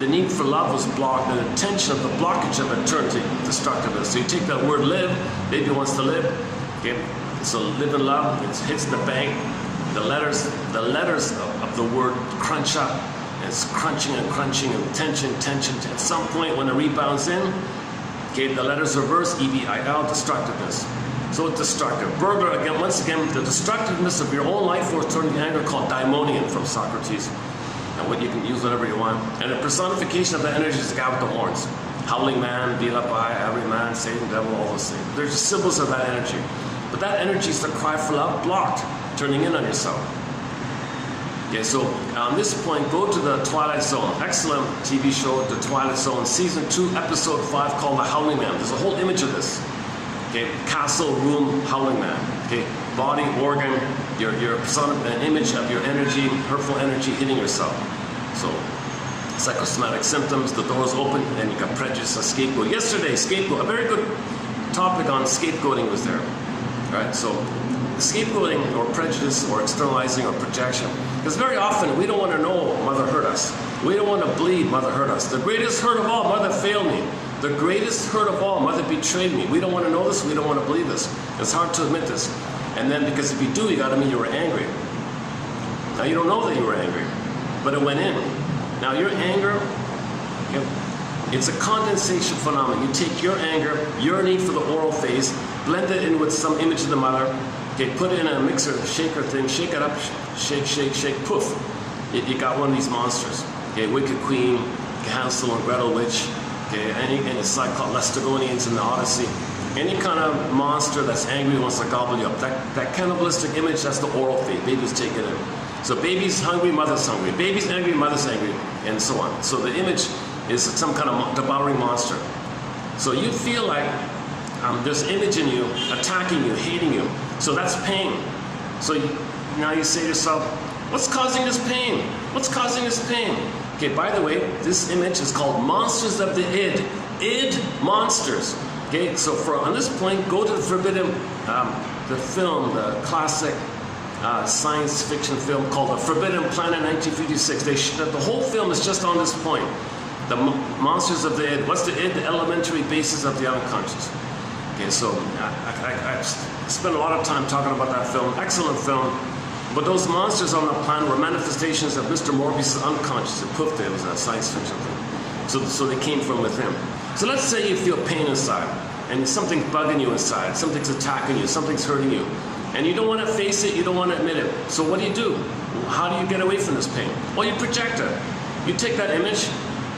The need for love was blocked, and the tension of the blockage of it turned to destructiveness. So you take that word live, baby wants to live. Okay, so live in love, it hits the bank. The letters of the word crunch up. It's crunching and crunching and tension. At some point when it rebounds in, okay, the letters reverse, EVIL, destructiveness. So it's destructive. Burglar, again, once again, the destructiveness of your own life force turned to anger, called daimonion from Socrates. And what you can use whatever you want. And the personification of the energy is the guy with the horns. Howling man, beat up by every man, Satan, devil, all the same. There's just symbols of that energy. But that energy is the cry for love, blocked, turning in on yourself. Okay, so on this point, go to the Twilight Zone. Excellent TV show, The Twilight Zone, Season 2, Episode 5, called The Howling Man. There's a whole image of this. Okay, castle, room, howling man. Okay, body, organ, your an image of your energy, hurtful energy hitting yourself. So, psychosomatic symptoms, the door's open, and you got prejudice, a scapegoat. Yesterday, scapegoat, a very good topic on scapegoating was there. All right, so scapegoating or prejudice or externalizing or projection. Because very often we don't want to know mother hurt us. We don't want to bleed mother hurt us. The greatest hurt of all, mother failed me. The greatest hurt of all, mother betrayed me. We don't want to know this, we don't want to believe this. It's hard to admit this. And then because if you do, you got to mean you were angry. Now you don't know that you were angry, but it went in. Now your anger, it's a condensation phenomenon. You take your anger, your need for the oral phase, blend it in with some image of the mother, okay, put it in a mixer, shaker thing, shake it up, shake, poof. You got one of these monsters. Okay, Wicked Queen, Hansel and Gretel Witch, okay, and it's like called Laestagonians in the Odyssey. Any kind of monster that's angry wants to gobble you up. That cannibalistic image, that's the oral phase. Baby's taking it. So baby's hungry, mother's hungry. Baby's angry, mother's angry, and so on. So the image is some kind of devouring monster. So you feel like there's image in you, attacking you, hating you. So that's pain. So now you say to yourself, what's causing this pain? What's causing this pain? Okay, by the way, this image is called Monsters of the Id. Id monsters. Okay, so on this point, go to the forbidden, the film, the classic science fiction film called The Forbidden Planet 1956. The whole film is just on this point. The monsters of the id. What's the id? The elementary basis of the unconscious. Okay, so I spent a lot of time talking about that film. Excellent film. But those monsters on the planet were manifestations of Mr. Morbius' unconscious. It poofed it was a science fiction thing. So they came from within. So let's say you feel pain inside, and something's bugging you inside, something's attacking you, something's hurting you, and you don't want to face it, you don't want to admit it. So what do? How do you get away from this pain? Well, you project it. You take that image,